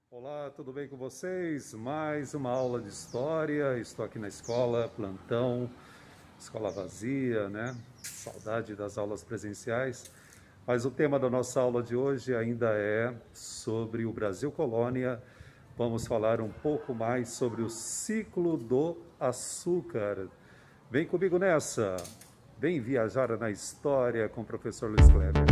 Olá, tudo bem com vocês? Mais uma aula de história. Estou aqui na escola, plantão, escola vazia, né? Saudade das aulas presenciais. Mas o tema da nossa aula de hoje ainda é sobre o Brasil colônia. Vamos falar um pouco mais sobre o ciclo do açúcar. Vem comigo nessa. Vem viajar na história com o professor Luiz Kleber.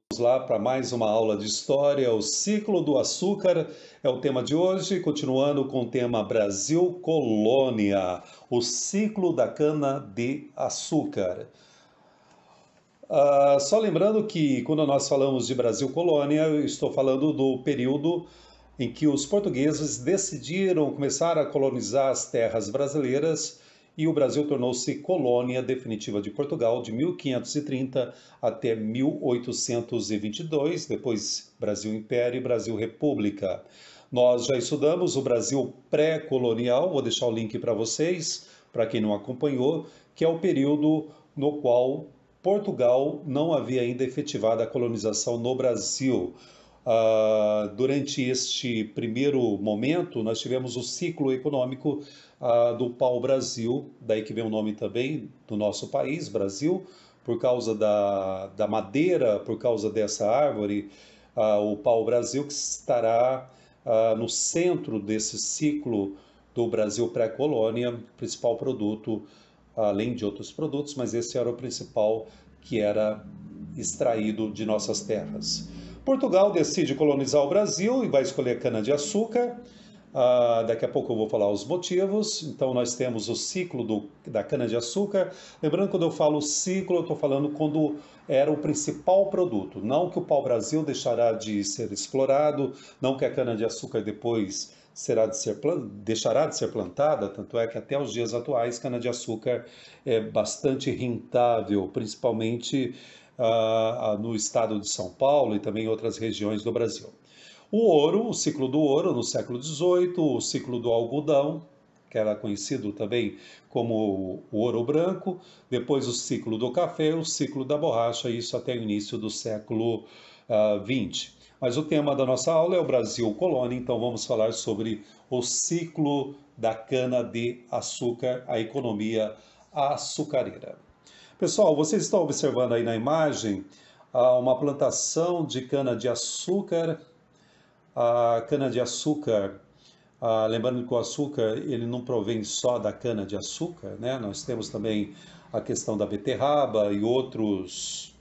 Vamos lá para mais uma aula de história. O ciclo do açúcar é o tema de hoje, continuando com o tema Brasil Colônia, o ciclo da cana-de-açúcar. Só lembrando que quando nós falamos de Brasil Colônia, eu estou falando do período em que os portugueses decidiram começar a colonizar as terras brasileiras e o Brasil tornou-se colônia definitiva de Portugal de 1530 até 1822, depois Brasil Império e Brasil República. Nós já estudamos o Brasil pré-colonial, vou deixar o link para vocês, para quem não acompanhou, que é o período no qual Portugal não havia ainda efetivado a colonização no Brasil. Durante este primeiro momento, nós tivemos o ciclo econômico do pau-brasil, daí que vem o nome também do nosso país, Brasil, por causa da madeira, por causa dessa árvore, o pau-brasil, que estará no centro desse ciclo do Brasil pré-colônia, principal produto, além de outros produtos, mas esse era o principal que era extraído de nossas terras. Portugal decide colonizar o Brasil e vai escolher cana-de-açúcar. Daqui a pouco eu vou falar os motivos. Então, nós temos o ciclo da cana-de-açúcar. Lembrando, quando eu falo ciclo, eu estou falando quando era o principal produto. Não que o pau-brasil deixará de ser explorado, não que a cana-de-açúcar depois deixará de ser plantada, tanto é que até os dias atuais cana-de-açúcar é bastante rentável, principalmente no estado de São Paulo e também em outras regiões do Brasil. O ouro, o ciclo do ouro no século XVIII, o ciclo do algodão, que era conhecido também como o ouro branco, depois o ciclo do café, o ciclo da borracha, isso até o início do século XX. Mas o tema da nossa aula é o Brasil colônia, então vamos falar sobre o ciclo da cana-de-açúcar, a economia açucareira. Pessoal, vocês estão observando aí na imagem uma plantação de cana-de-açúcar. A cana-de-açúcar, lembrando que o açúcar ele não provém só da cana-de-açúcar, né? Nós temos também a questão da beterraba outras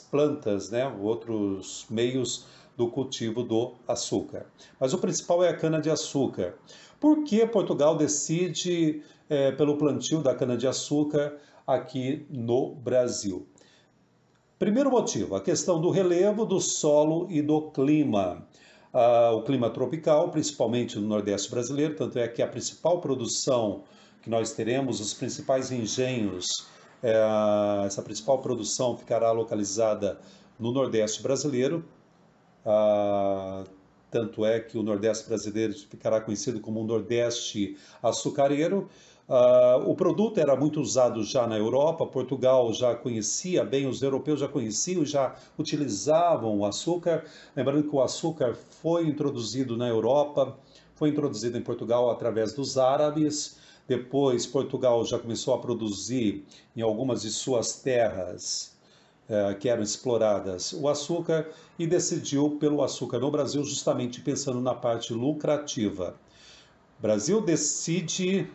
plantas, né? Outros meios do cultivo do açúcar. Mas o principal é a cana-de-açúcar. Por que Portugal decide pelo plantio da cana-de-açúcar aqui no Brasil? Primeiro motivo, a questão do relevo, do solo e do clima. O clima tropical, principalmente no Nordeste brasileiro, tanto é que a principal produção que nós teremos, os principais engenhos, essa principal produção ficará localizada no Nordeste brasileiro. Tanto é que o Nordeste brasileiro ficará conhecido como o Nordeste açucareiro. O produto era muito usado já na Europa, Portugal já conhecia bem, os europeus já conheciam, já utilizavam o açúcar. Lembrando que o açúcar foi introduzido na Europa, foi introduzido em Portugal através dos árabes. Depois, Portugal já começou a produzir em algumas de suas terras que eram exploradas o açúcar e decidiu pelo açúcar no Brasil, justamente pensando na parte lucrativa. Brasil decide,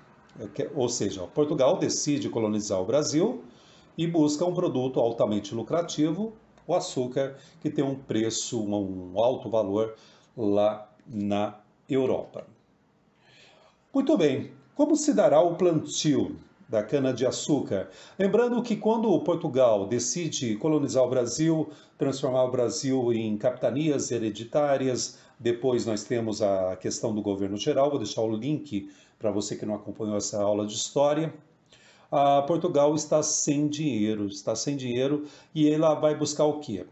ou seja, Portugal decide colonizar o Brasil e busca um produto altamente lucrativo, o açúcar, que tem um preço, um alto valor lá na Europa. Muito bem, como se dará o plantio da cana-de-açúcar? Lembrando que quando Portugal decide colonizar o Brasil, transformar o Brasil em capitanias hereditárias, depois nós temos a questão do governo geral, vou deixar o link para você que não acompanhou essa aula de história. Portugal está sem dinheiro e ela vai buscar o quê?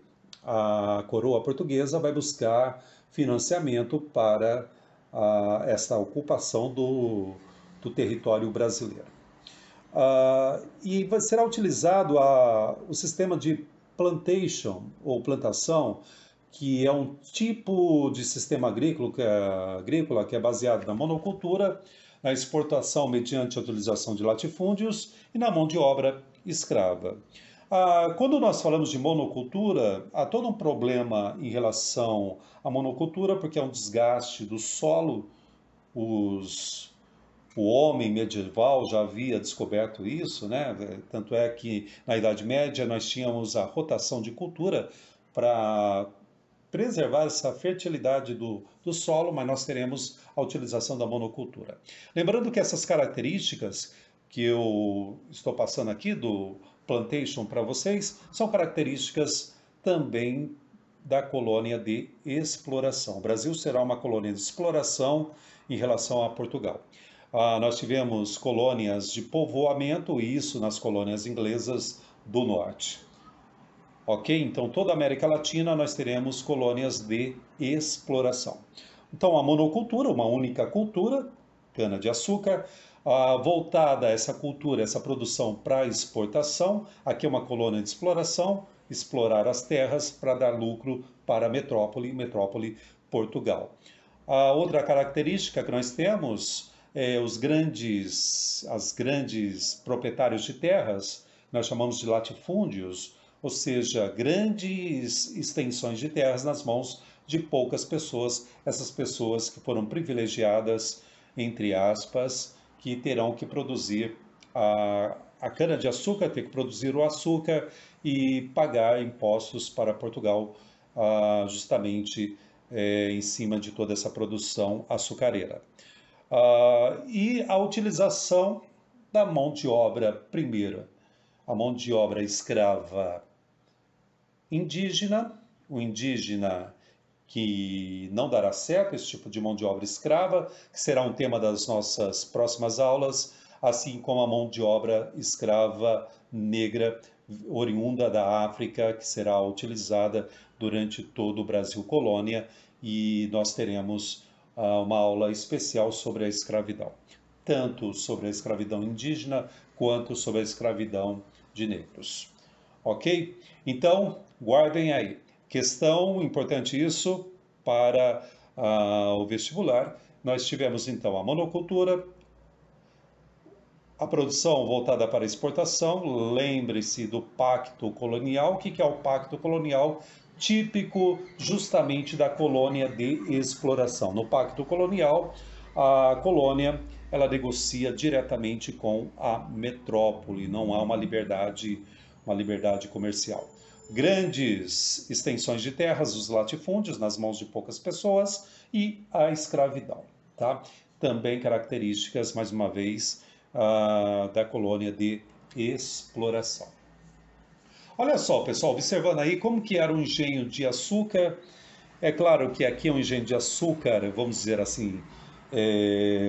a coroa portuguesa vai buscar financiamento para essa ocupação do território brasileiro. E será utilizado o sistema de plantation ou plantação, que é um tipo de sistema agrícola que é baseado na monocultura, na exportação mediante a utilização de latifúndios e na mão de obra escrava. Quando nós falamos de monocultura, há todo um problema em relação à monocultura, porque é um desgaste do solo. O homem medieval já havia descoberto isso, né? Tanto é que na Idade Média nós tínhamos a rotação de cultura para preservar essa fertilidade do solo, mas nós teremos a utilização da monocultura. Lembrando que essas características que eu estou passando aqui do plantation para vocês são características também da colônia de exploração. O Brasil será uma colônia de exploração em relação a Portugal. Nós tivemos colônias de povoamento, e isso nas colônias inglesas do norte. Ok? Então, toda a América Latina nós teremos colônias de exploração. Então, a monocultura, uma única cultura, cana-de-açúcar, voltada a essa cultura, essa produção para exportação. Aqui é uma colônia de exploração, explorar as terras para dar lucro para a metrópole Portugal. A outra característica que nós temos é os grandes proprietários de terras, nós chamamos de latifúndios, ou seja, grandes extensões de terras nas mãos de poucas pessoas, essas pessoas que foram privilegiadas, entre aspas, que terão que produzir a cana-de-açúcar, ter que produzir o açúcar e pagar impostos para Portugal, justamente em cima de toda essa produção açucareira. E a utilização da mão de obra primeira, a mão de obra escrava indígena, o indígena que não dará certo, esse tipo de mão de obra escrava, que será um tema das nossas próximas aulas, assim como a mão de obra escrava negra, oriunda da África, que será utilizada durante todo o Brasil colônia, e nós teremos uma aula especial sobre a escravidão, tanto sobre a escravidão indígena quanto sobre a escravidão de negros. Ok? Então, guardem aí. Questão importante isso para o vestibular. Nós tivemos então a monocultura, a produção voltada para a exportação. Lembre-se do pacto colonial. O que é o pacto colonial? Típico justamente da colônia de exploração. No pacto colonial, a colônia ela negocia diretamente com a metrópole, não há uma liberdade comercial. Grandes extensões de terras, os latifúndios nas mãos de poucas pessoas e a escravidão, tá? Também características, mais uma vez, da colônia de exploração. Olha só, pessoal, observando aí como que era o engenho de açúcar. É claro que aqui é um engenho de açúcar, vamos dizer assim,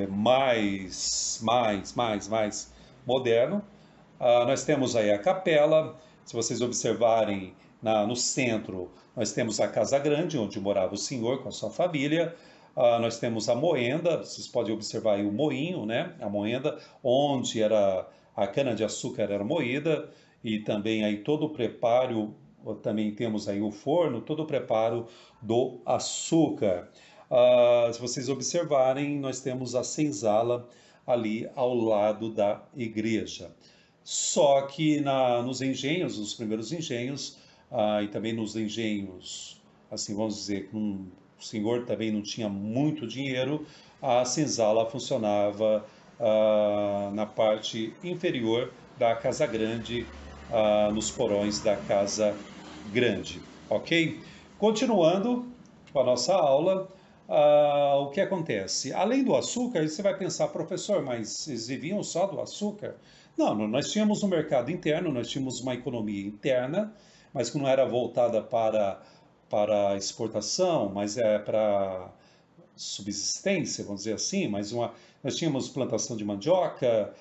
mais moderno. Nós temos aí a capela. Se vocês observarem no centro, nós temos a Casa Grande, onde morava o senhor com a sua família. Nós temos a moenda, vocês podem observar aí o moinho, né? A moenda, onde a cana-de-açúcar era moída, e também aí todo o preparo, também temos aí o forno, todo o preparo do açúcar. Se vocês observarem, nós temos a senzala ali ao lado da igreja. Só que nos engenhos, nos primeiros engenhos, e também nos engenhos, assim vamos dizer, o senhor também não tinha muito dinheiro, a senzala funcionava na parte inferior da Casa Grande, nos porões da Casa Grande, ok? Continuando com a nossa aula, o que acontece? Além do açúcar, você vai pensar, professor, mas eles viviam só do açúcar? Não, nós tínhamos um mercado interno, nós tínhamos uma economia interna, mas que não era voltada para exportação, mas para subsistência, vamos dizer assim, nós tínhamos plantação de mandioca,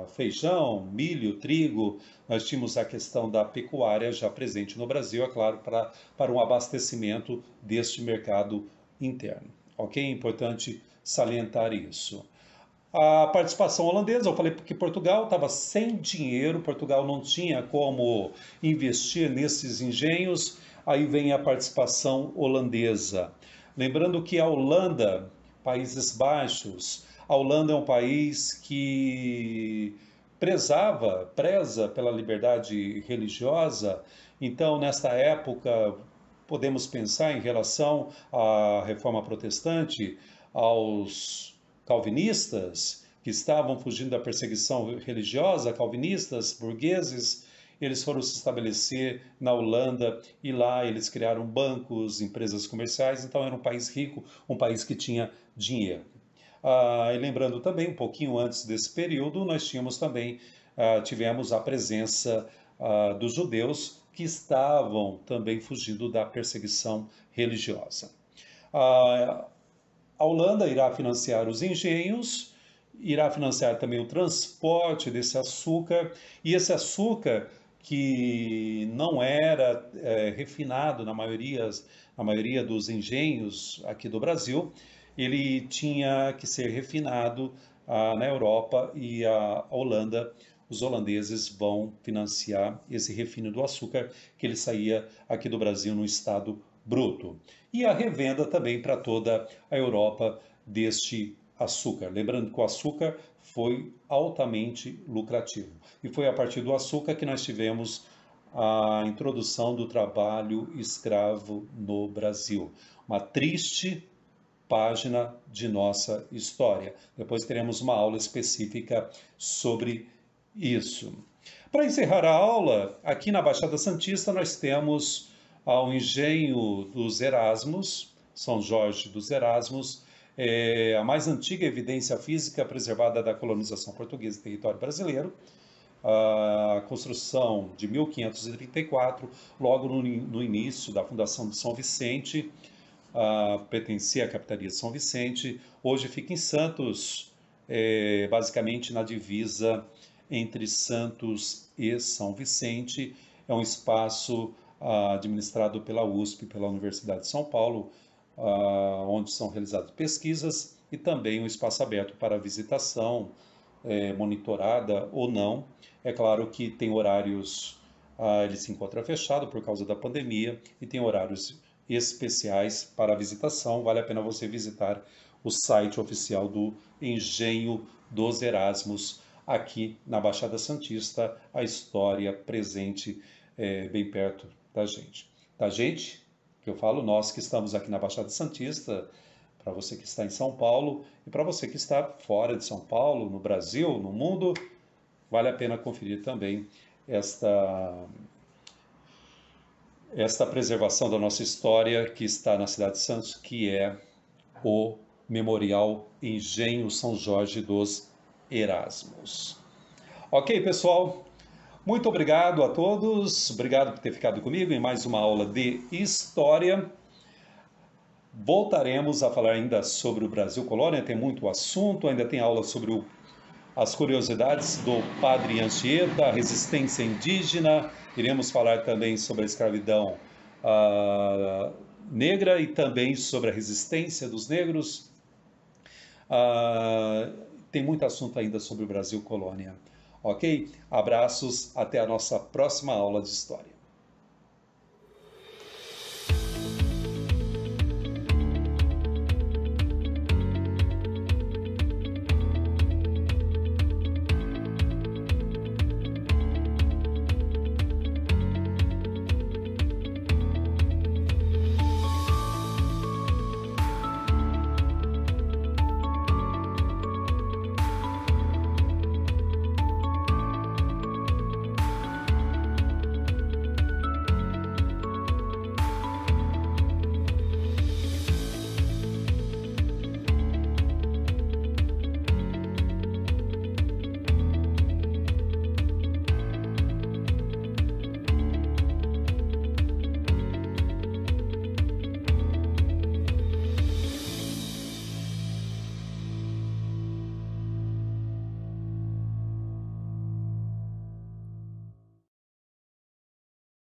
feijão, milho, trigo, nós tínhamos a questão da pecuária já presente no Brasil, é claro, para um abastecimento deste mercado interno. Ok? É importante salientar isso. A participação holandesa, eu falei que Portugal estava sem dinheiro, Portugal não tinha como investir nesses engenhos, aí vem a participação holandesa. Lembrando que a Holanda, Países Baixos, a Holanda é um país que preza pela liberdade religiosa, então nesta época podemos pensar em relação à reforma protestante, aos calvinistas que estavam fugindo da perseguição religiosa, calvinistas, burgueses, eles foram se estabelecer na Holanda e lá eles criaram bancos, empresas comerciais, então era um país rico, um país que tinha dinheiro. E lembrando também, um pouquinho antes desse período, nós tivemos a presença dos judeus que estavam também fugindo da perseguição religiosa. A Holanda irá financiar os engenhos, irá financiar também o transporte desse açúcar, e esse açúcar que não era refinado na maioria dos engenhos aqui do Brasil, ele tinha que ser refinado na Europa e a Holanda, os holandeses vão financiar esse refino do açúcar que ele saía aqui do Brasil no estado bruto. E a revenda também para toda a Europa deste açúcar. Lembrando que o açúcar foi altamente lucrativo. E foi a partir do açúcar que nós tivemos a introdução do trabalho escravo no Brasil. Uma triste página de nossa história. Depois teremos uma aula específica sobre isso. Para encerrar a aula, aqui na Baixada Santista nós temos o engenho dos Erasmos, São Jorge dos Erasmos, a mais antiga evidência física preservada da colonização portuguesa em território brasileiro. A construção de 1534, logo no início da fundação de São Vicente, pertencia à capitania de São Vicente, hoje fica em Santos, basicamente na divisa entre Santos e São Vicente. É um espaço administrado pela USP, pela Universidade de São Paulo, onde são realizadas pesquisas e também um espaço aberto para visitação, monitorada ou não. É claro que tem horários, ele se encontra fechado por causa da pandemia e tem horários especiais para visitação. Vale a pena você visitar o site oficial do Engenho dos Erasmos, aqui na Baixada Santista, a história presente bem perto da gente. Da gente, que eu falo, nós que estamos aqui na Baixada Santista, para você que está em São Paulo e para você que está fora de São Paulo, no Brasil, no mundo, vale a pena conferir também esta preservação da nossa história que está na cidade de Santos, que é o Memorial Engenho São Jorge dos Erasmos. Ok, pessoal? Muito obrigado a todos, obrigado por ter ficado comigo em mais uma aula de História. Voltaremos a falar ainda sobre o Brasil Colônia, tem muito assunto, ainda tem aula sobre as curiosidades do Padre Anchieta, a resistência indígena, iremos falar também sobre a escravidão negra e também sobre a resistência dos negros. Tem muito assunto ainda sobre o Brasil Colônia. Ok? Abraços, até a nossa próxima aula de História.